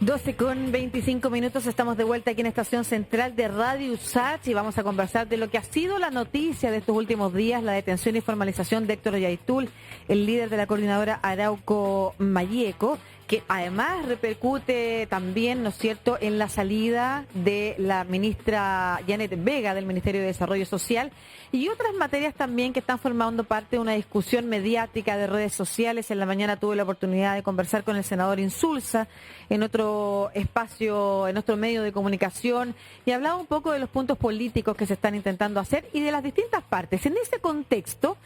12:25, estamos de vuelta aquí en Estación Central de Radio USACH y vamos a conversar de lo que ha sido la noticia de estos últimos días, la detención y formalización de Héctor Yaitul, el líder de la coordinadora Arauco Mayeco, que además repercute también, ¿no es cierto?, en la salida de la ministra Janet Vega del Ministerio de Desarrollo Social y otras materias también que están formando parte de una discusión mediática de redes sociales. En la mañana tuve la oportunidad de conversar con el senador Insulza en otro espacio, en otro medio de comunicación, y hablaba un poco de los puntos políticos que se están intentando hacer y de las distintas partes. En ese contexto,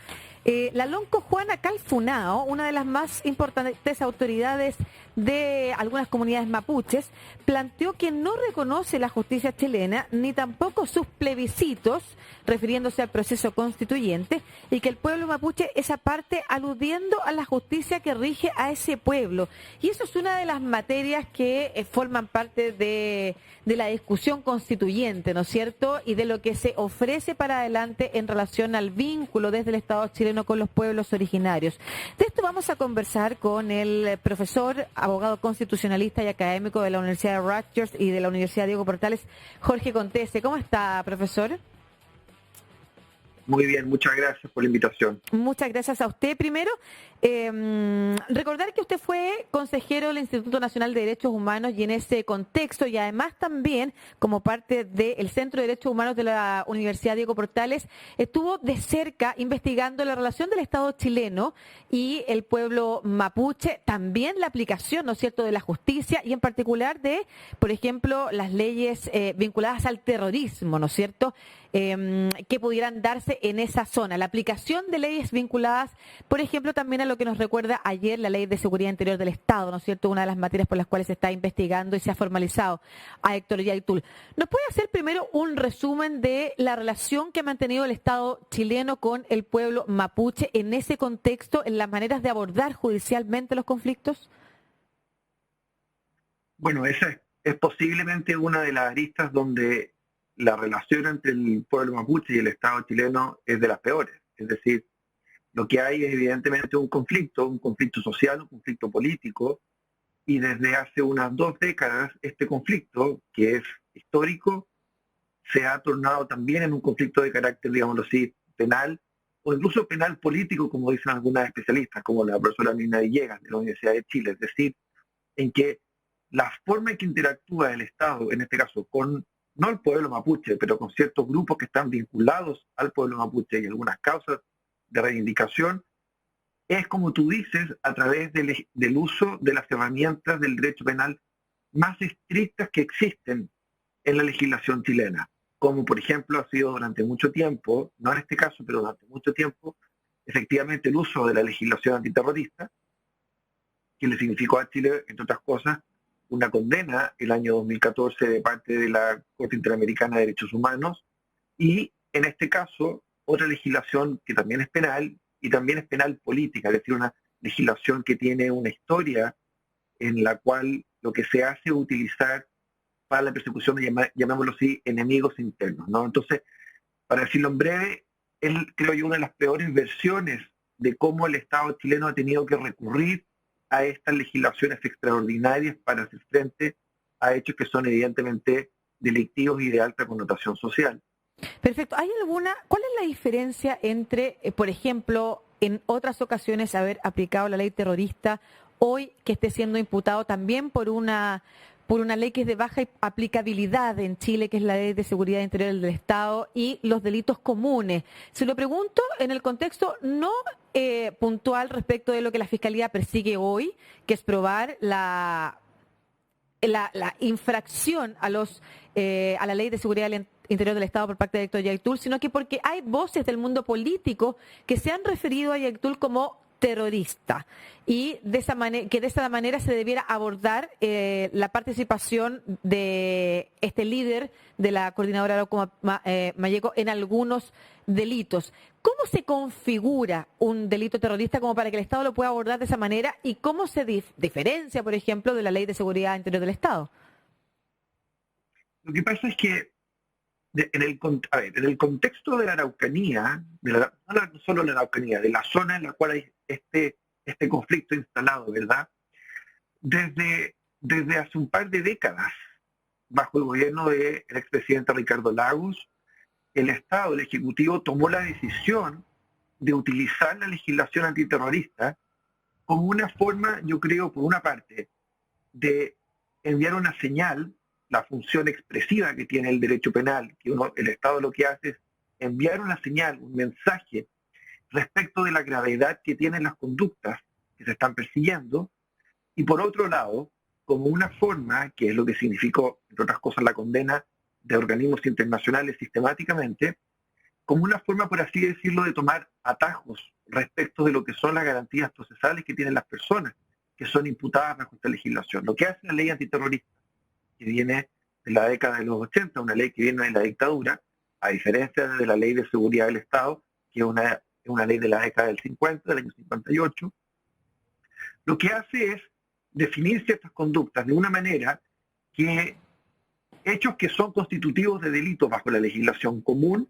la lonco Juana Calfunao, una de las más importantes autoridades de algunas comunidades mapuches, planteó que no reconoce la justicia chilena ni tampoco sus plebiscitos, refiriéndose al proceso constituyente, y que el pueblo mapuche es aparte, aludiendo a la justicia que rige a ese pueblo. Y eso es una de las materias que forman parte de la discusión constituyente, ¿no es cierto?, y de lo que se ofrece para adelante en relación al vínculo desde el Estado chileno con los pueblos originarios. De esto vamos a conversar con el profesor, abogado constitucionalista y académico de la Universidad de Rutgers y de la Universidad Diego Portales, Jorge Contese. ¿Cómo está, profesor? Muy bien, muchas gracias por la invitación. Muchas gracias a usted. Primero, recordar que usted fue consejero del Instituto Nacional de Derechos Humanos y en ese contexto, y además también como parte del Centro de Derechos Humanos de la Universidad Diego Portales, estuvo de cerca investigando la relación del Estado chileno y el pueblo mapuche, también la aplicación, ¿no es cierto?, de la justicia y en particular de, por ejemplo, las leyes vinculadas al terrorismo, ¿no es cierto?, que pudieran darse en esa zona. La aplicación de leyes vinculadas, por ejemplo, también a lo que nos recuerda ayer la Ley de Seguridad Interior del Estado, ¿no es cierto?, una de las materias por las cuales se está investigando y se ha formalizado a Héctor Yaitul. ¿Nos puede hacer primero un resumen de la relación que ha mantenido el Estado chileno con el pueblo mapuche en ese contexto, en las maneras de abordar judicialmente los conflictos? Bueno, esa es posiblemente una de las aristas donde la relación entre el pueblo mapuche y el Estado chileno es de las peores. Es decir, lo que hay es evidentemente un conflicto social, un conflicto político, y desde hace unas 2 décadas este conflicto, que es histórico, se ha tornado también en un conflicto de carácter, digámoslo así, penal, o incluso penal político, como dicen algunas especialistas, como la profesora Nina Villegas de la Universidad de Chile. Es decir, en que la forma en que interactúa el Estado, en este caso con, no el pueblo mapuche, pero con ciertos grupos que están vinculados al pueblo mapuche y algunas causas de reivindicación, es, como tú dices, a través del uso de las herramientas del derecho penal más estrictas que existen en la legislación chilena, como por ejemplo ha sido durante mucho tiempo, no en este caso, pero durante mucho tiempo, efectivamente el uso de la legislación antiterrorista, que le significó a Chile, entre otras cosas, una condena el año 2014 de parte de la Corte Interamericana de Derechos Humanos, y en este caso otra legislación que también es penal y también es penal política, es decir, una legislación que tiene una historia en la cual lo que se hace es utilizar para la persecución de, llamémoslo así, enemigos internos, ¿no? Entonces, para decirlo en breve, es, creo yo, una de las peores versiones de cómo el Estado chileno ha tenido que recurrir a estas legislaciones extraordinarias para hacer frente a hechos que son evidentemente delictivos y de alta connotación social. Perfecto. ¿Cuál es la diferencia entre, por ejemplo, en otras ocasiones haber aplicado la ley terrorista, hoy que esté siendo imputado también por una ley que es de baja aplicabilidad en Chile, que es la Ley de Seguridad Interior del Estado, y los delitos comunes? Se lo pregunto en el contexto no puntual respecto de lo que la Fiscalía persigue hoy, que es probar la infracción a la Ley de Seguridad Interior del Estado por parte de Héctor Yaitul, sino que porque hay voces del mundo político que se han referido a Yaitul como terrorista, y de esa manera se debiera abordar la participación de este líder de la coordinadora Arauco Mayeco en algunos delitos. ¿Cómo se configura un delito terrorista como para que el Estado lo pueda abordar de esa manera, y cómo se diferencia, por ejemplo, de la Ley de Seguridad Interior del Estado? Lo que pasa es que en el contexto de la Araucanía, no solo la Araucanía, de la zona en la cual hay este conflicto instalado, ¿verdad? Desde desde hace un par de décadas, bajo el gobierno del expresidente Ricardo Lagos, el Estado, el Ejecutivo, tomó la decisión de utilizar la legislación antiterrorista como una forma, yo creo, por una parte, de enviar una señal, la función expresiva que tiene el derecho penal, que el Estado lo que hace es enviar una señal, un mensaje respecto de la gravedad que tienen las conductas que se están persiguiendo, y por otro lado, como una forma, que es lo que significó, entre otras cosas, la condena de organismos internacionales sistemáticamente, como una forma, por así decirlo, de tomar atajos respecto de lo que son las garantías procesales que tienen las personas que son imputadas bajo esta legislación. Lo que hace la ley antiterrorista, que viene de la década de los 80, una ley que viene de la dictadura, a diferencia de la ley de seguridad del Estado, que es una ley de la década del 50, del año 58, lo que hace es definir ciertas conductas de una manera que hechos que son constitutivos de delitos bajo la legislación común,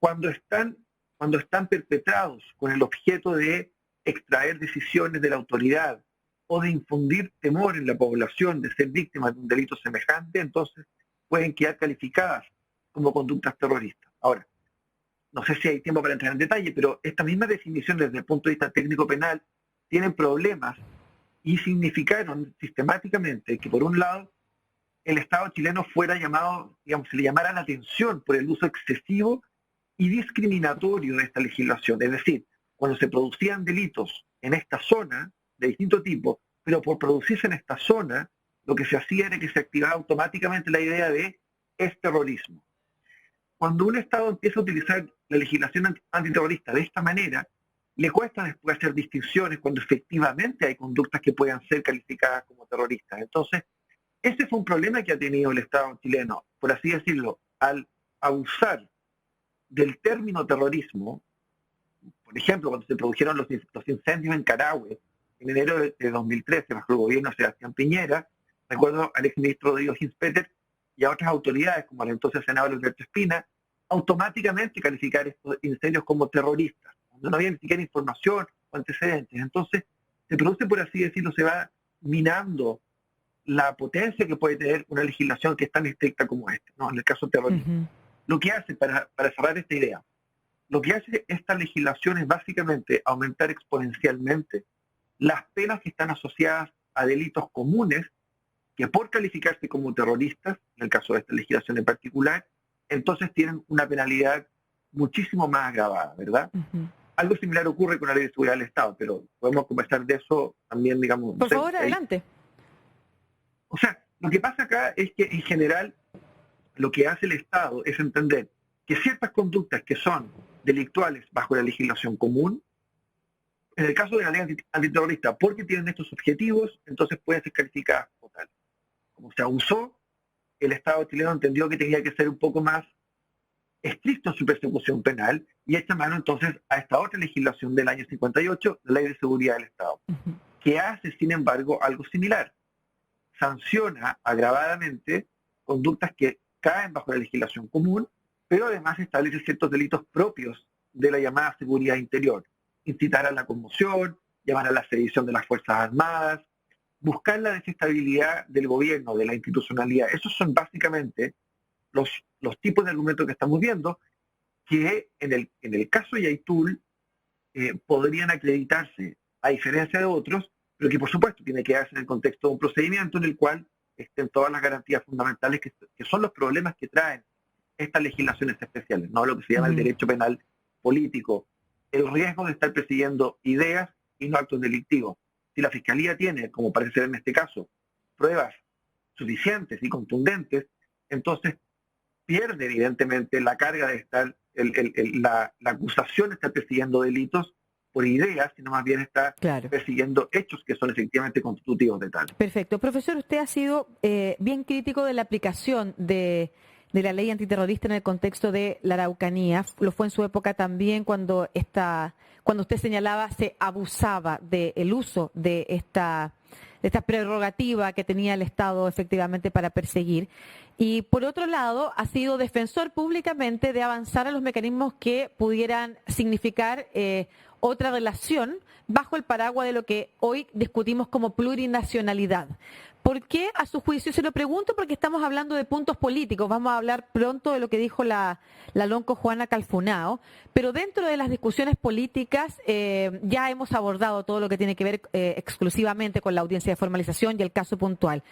cuando están perpetrados con el objeto de extraer decisiones de la autoridad o de infundir temor en la población de ser víctimas de un delito semejante, entonces pueden quedar calificadas como conductas terroristas. Ahora, no sé si hay tiempo para entrar en detalle, pero esta misma definición desde el punto de vista técnico penal tienen problemas y significaron sistemáticamente que, por un lado, el Estado chileno fuera llamado, digamos, se le llamara la atención por el uso excesivo y discriminatorio de esta legislación. Es decir, cuando se producían delitos en esta zona, de distinto tipo, pero por producirse en esta zona, lo que se hacía era que se activaba automáticamente la idea de es terrorismo. Cuando un Estado empieza a utilizar la legislación antiterrorista de esta manera, le cuesta después hacer distinciones cuando efectivamente hay conductas que puedan ser calificadas como terroristas. Entonces, ese fue un problema que ha tenido el Estado chileno, por así decirlo, al abusar del término terrorismo. Por ejemplo, cuando se produjeron los incendios en Carahue en enero de 2013 bajo el gobierno de Sebastián Piñera, recuerdo al exministro Rodrigo Hinspeter y a otras autoridades como al entonces senador Alberto Espina, automáticamente calificar estos incendios como terroristas, cuando no había ni siquiera información o antecedentes. Entonces, se produce, por así decirlo, se va minando la potencia que puede tener una legislación que es tan estricta como esta, ¿no? En el caso terrorista. Uh-huh. Lo que hace, para cerrar esta idea, lo que hace esta legislación es básicamente aumentar exponencialmente las penas que están asociadas a delitos comunes que por calificarse como terroristas, en el caso de esta legislación en particular, entonces tienen una penalidad muchísimo más agravada, ¿verdad? Uh-huh. Algo similar ocurre con la Ley de Seguridad del Estado, pero podemos conversar de eso también, digamos. Por favor, adelante. O sea, lo que pasa acá es que en general lo que hace el Estado es entender que ciertas conductas que son delictuales bajo la legislación común, en el caso de la ley antiterrorista, porque tienen estos objetivos, entonces pueden ser calificadas como tal. Como se abusó, el Estado chileno entendió que tenía que ser un poco más estricto en su persecución penal y echa mano entonces a esta otra legislación del año 58, la Ley de Seguridad del Estado, que hace, sin embargo, algo similar. Sanciona agravadamente conductas que caen bajo la legislación común, pero además establece ciertos delitos propios de la llamada seguridad interior. Incitar a la conmoción, llamar a la sedición de las Fuerzas Armadas, buscar la desestabilidad del gobierno, de la institucionalidad. Esos son básicamente los tipos de argumentos que estamos viendo, que en el caso de Yaitul podrían acreditarse, a diferencia de otros, pero que por supuesto tiene que darse en el contexto de un procedimiento en el cual estén todas las garantías fundamentales que son los problemas que traen estas legislaciones especiales, ¿no? Lo que se llama el derecho penal político, el riesgo de estar persiguiendo ideas y no actos delictivos. Si la Fiscalía tiene, como parece ser en este caso, pruebas suficientes y contundentes, entonces pierde evidentemente la carga de estar, la acusación de estar persiguiendo delitos por ideas, sino más bien está persiguiendo hechos que son efectivamente constitutivos de tal. Perfecto. Profesor, usted ha sido bien crítico de la aplicación de la ley antiterrorista en el contexto de la Araucanía. Lo fue en su época también cuando usted señalaba se abusaba del uso de esta prerrogativa que tenía el Estado efectivamente para perseguir. Y por otro lado, ha sido defensor públicamente de avanzar a los mecanismos que pudieran significar otra relación bajo el paraguas de lo que hoy discutimos como plurinacionalidad. ¿Por qué, a su juicio? Se lo pregunto porque estamos hablando de puntos políticos. Vamos a hablar pronto de lo que dijo la lonco Juana Calfunao, pero dentro de las discusiones políticas ya hemos abordado todo lo que tiene que ver exclusivamente con la audiencia de formalización y el caso puntual.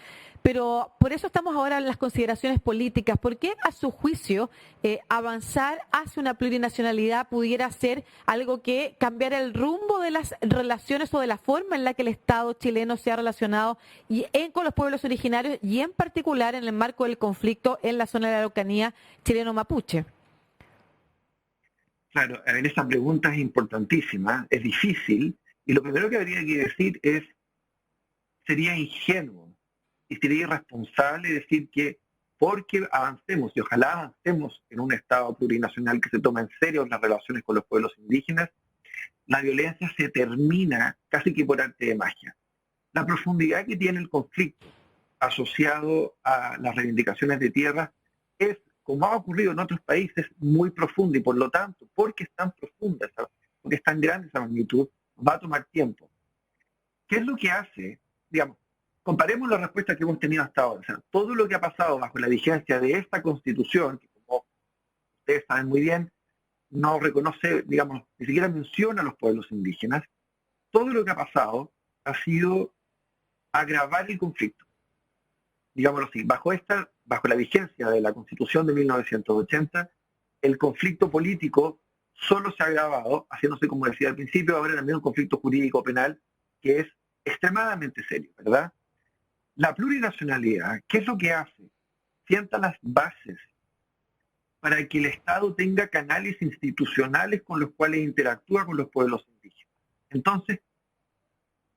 Pero por eso estamos ahora en las consideraciones políticas. ¿Por qué, a su juicio, avanzar hacia una plurinacionalidad pudiera ser algo que cambiara el rumbo de las relaciones o de la forma en la que el Estado chileno se ha relacionado con los pueblos originarios y en particular en el marco del conflicto en la zona de la Araucanía chileno-mapuche? Claro, a ver, esa pregunta es importantísima, es difícil, y lo primero que habría que decir es, sería ingenuo y sería irresponsable decir que porque avancemos, y ojalá avancemos en un Estado plurinacional que se toma en serio las relaciones con los pueblos indígenas, la violencia se termina casi que por arte de magia. La profundidad que tiene el conflicto asociado a las reivindicaciones de tierra es, como ha ocurrido en otros países, muy profunda y por lo tanto, porque es tan profunda, porque es tan grande esa magnitud, va a tomar tiempo. ¿Qué es lo que hace? Digamos, comparemos la respuesta que hemos tenido hasta ahora. O sea, todo lo que ha pasado bajo la vigencia de esta Constitución, que como ustedes saben muy bien, no reconoce, digamos, ni siquiera menciona a los pueblos indígenas, todo lo que ha pasado ha sido agravar el conflicto. Digámoslo así, bajo la vigencia de la Constitución de 1980, el conflicto político solo se ha agravado, haciéndose, como decía al principio, ahora también un conflicto jurídico penal que es extremadamente serio, ¿verdad? La plurinacionalidad, ¿qué es lo que hace? Sienta las bases para que el Estado tenga canales institucionales con los cuales interactúa con los pueblos indígenas. Entonces,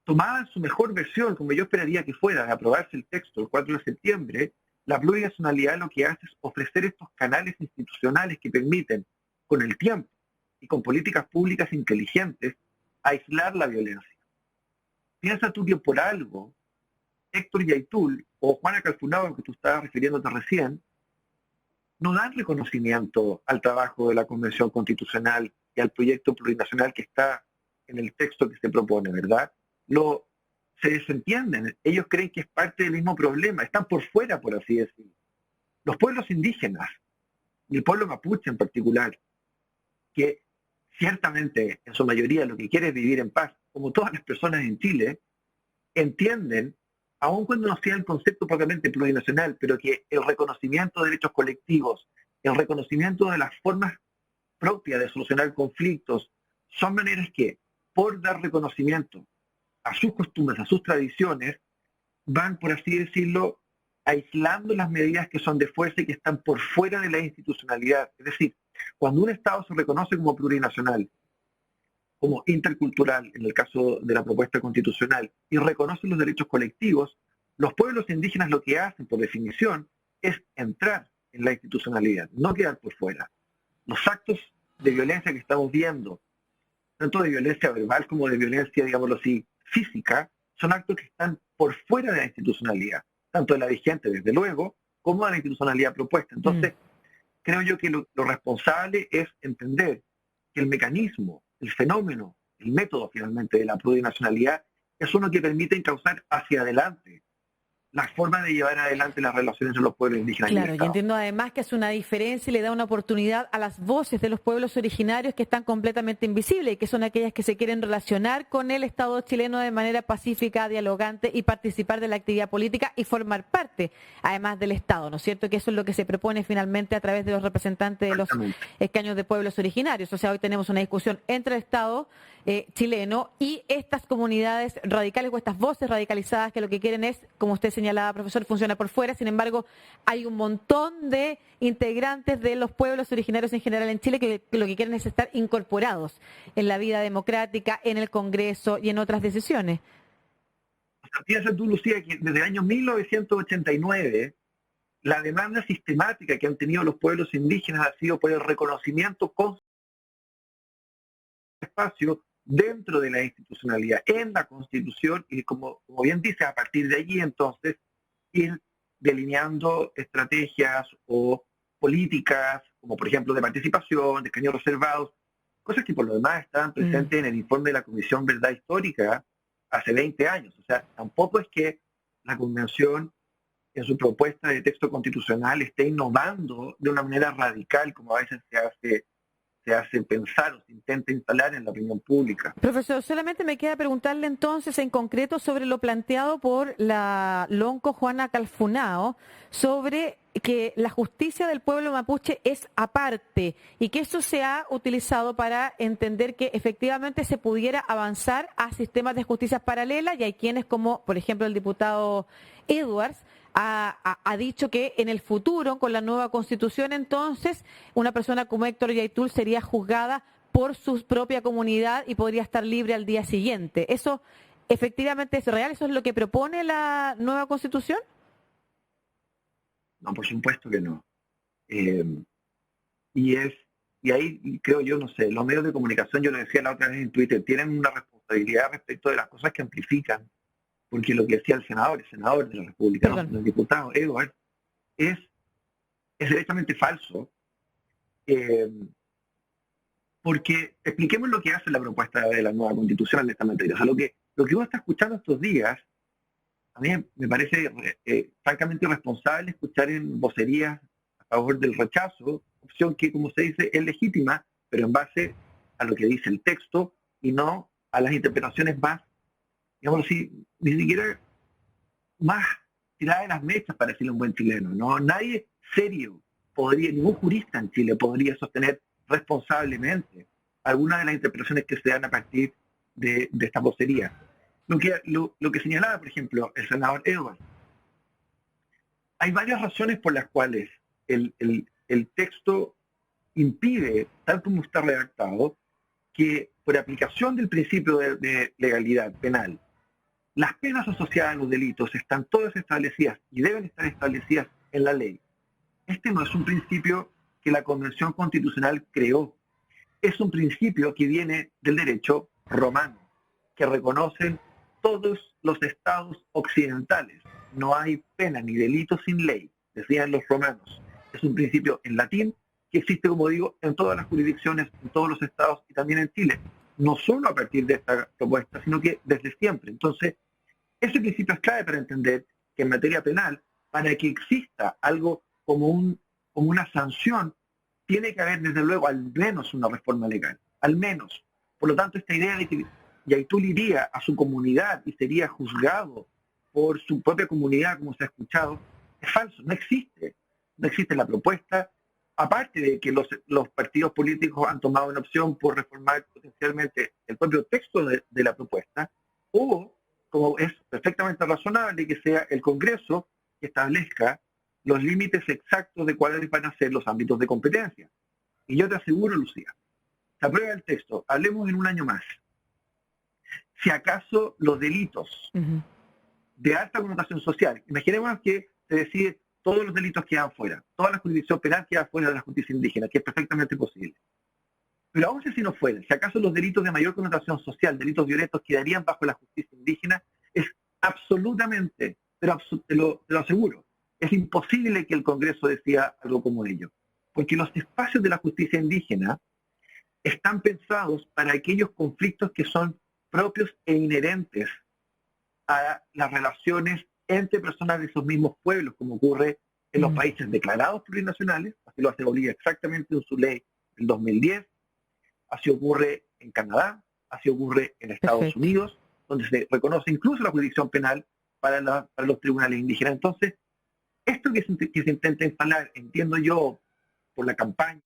tomada en su mejor versión, como yo esperaría que fuera, de aprobarse el texto el 4 de septiembre, la plurinacionalidad lo que hace es ofrecer estos canales institucionales que permiten, con el tiempo y con políticas públicas inteligentes, aislar la violencia. Piensa tú que por algo Héctor Yaitul o Juana Calfunao, que tú estabas refiriéndote recién, no dan reconocimiento al trabajo de la Convención Constitucional y al proyecto plurinacional que está en el texto que se propone, ¿verdad? Se desentienden, ellos creen que es parte del mismo problema, están por fuera, por así decirlo. Los pueblos indígenas, y el pueblo mapuche en particular, que ciertamente en su mayoría lo que quiere es vivir en paz, como todas las personas en Chile, entienden, aun cuando no sea el concepto propiamente plurinacional, pero que el reconocimiento de derechos colectivos, el reconocimiento de las formas propias de solucionar conflictos, son maneras que, por dar reconocimiento a sus costumbres, a sus tradiciones, van, por así decirlo, aislando las medidas que son de fuerza y que están por fuera de la institucionalidad. Es decir, cuando un Estado se reconoce como plurinacional, como intercultural, en el caso de la propuesta constitucional, y reconoce los derechos colectivos, los pueblos indígenas lo que hacen, por definición, es entrar en la institucionalidad, no quedar por fuera. Los actos de violencia que estamos viendo, tanto de violencia verbal como de violencia, digámoslo así, física, son actos que están por fuera de la institucionalidad, tanto de la vigente, desde luego, como de la institucionalidad propuesta. Entonces, creo yo que lo responsable es entender que el mecanismo, el fenómeno, el método finalmente de la plurinacionalidad es uno que permite encauzar hacia adelante la forma de llevar adelante las relaciones entre los pueblos indígenas. Claro, y el y Estado. entiendo además que es una diferencia y le da una oportunidad a las voces de los pueblos originarios que están completamente invisibles y que son aquellas que se quieren relacionar con el Estado chileno de manera pacífica, dialogante y participar de la actividad política y formar parte, además del Estado, ¿no es cierto? Que eso es lo que se propone finalmente a través de los representantes de los escaños de pueblos originarios. O sea, hoy tenemos una discusión entre el Estado chileno y estas comunidades radicales o estas voces radicalizadas que lo que quieren es, como usted señalaba, profesor, funciona por fuera. Sin embargo, hay un montón de integrantes de los pueblos originarios en general en Chile que lo que quieren es estar incorporados en la vida democrática, en el Congreso y en otras decisiones. Piensa tú, Lucía, que desde el año 1989 la demanda sistemática que han tenido los pueblos indígenas ha sido por el reconocimiento con espacio dentro de la institucionalidad, en la Constitución, y como bien dice, a partir de allí entonces ir delineando estrategias o políticas, como por ejemplo de participación, de escaños reservados, cosas que por lo demás estaban presentes en el informe de la Comisión Verdad Histórica hace 20 años. O sea, tampoco es que la Convención en su propuesta de texto constitucional esté innovando de una manera radical, como a veces se hace pensar o se intenta instalar en la opinión pública. Profesor, solamente me queda preguntarle entonces en concreto sobre lo planteado por la lonco Juana Calfunao, sobre que la justicia del pueblo mapuche es aparte y que eso se ha utilizado para entender que efectivamente se pudiera avanzar a sistemas de justicia paralelas, y hay quienes, como por ejemplo el diputado Edwards, ha dicho que en el futuro, con la nueva constitución, entonces, una persona como Héctor Yaitul sería juzgada por su propia comunidad y podría estar libre al día siguiente. ¿Eso efectivamente es real? ¿Eso es lo que propone la nueva constitución? No, por supuesto que no. Y ahí creo yo, no sé, los medios de comunicación, yo lo decía la otra vez en Twitter, tienen una responsabilidad respecto de las cosas que amplifican, porque lo que decía el senador de la República, ¿no? El diputado Edward, es directamente falso, porque expliquemos lo que hace la propuesta de la nueva constitución en esta materia. O sea, lo que uno está escuchando estos días, a mí me parece francamente irresponsable escuchar en vocerías a favor del rechazo, opción que, como se dice, es legítima, pero en base a lo que dice el texto y no a las interpretaciones más, digamos así, ni siquiera más tirada de las mechas, para decirlo un buen chileno, ¿no? Nadie serio podría, ningún jurista en Chile podría sostener responsablemente alguna de las interpretaciones que se dan a partir de esta vocería. Lo que señalaba, por ejemplo, el senador Edwards, hay varias razones por las cuales el texto impide, tal como está redactado, que por aplicación del principio de legalidad penal, las penas asociadas a los delitos están todas establecidas y deben estar establecidas en la ley. Este no es un principio que la Convención Constitucional creó. Es un principio que viene del derecho romano, que reconocen todos los estados occidentales. No hay pena ni delito sin ley, decían los romanos. Es un principio en latín que existe, como digo, en todas las jurisdicciones, en todos los estados y también en Chile. No solo a partir de esta propuesta, sino que desde siempre. Entonces, ese principio es clave para entender que en materia penal, para que exista algo como una sanción, tiene que haber desde luego al menos una reforma legal, al menos. Por lo tanto, esta idea de que Yaitul iría a su comunidad y sería juzgado por su propia comunidad, como se ha escuchado, es falso, no existe. No existe la propuesta, aparte de que los partidos políticos han tomado una opción por reformar potencialmente el propio texto de la propuesta, o como es perfectamente razonable que sea el Congreso que establezca los límites exactos de cuáles van a ser los ámbitos de competencia. Y yo te aseguro, Lucía, se aprueba el texto, hablemos en un año más. Si acaso los delitos de alta connotación social, imaginemos que se decide todos los delitos quedan fuera, toda la jurisdicción penal queda fuera de la justicia indígena, que es perfectamente posible. Pero aún si no fuera, si acaso los delitos de mayor connotación social, delitos violentos, quedarían bajo la justicia indígena, es absolutamente, pero te lo aseguro, es imposible que el Congreso decida algo como ello. Porque los espacios de la justicia indígena están pensados para aquellos conflictos que son propios e inherentes a las relaciones entre personas de esos mismos pueblos, como ocurre en los países declarados plurinacionales, así lo hace Bolivia exactamente en su ley del 2010, así ocurre en Canadá, así ocurre en Estados Unidos, donde se reconoce incluso la jurisdicción penal para los tribunales indígenas. Entonces, esto que se intenta instalar, entiendo yo, por la campaña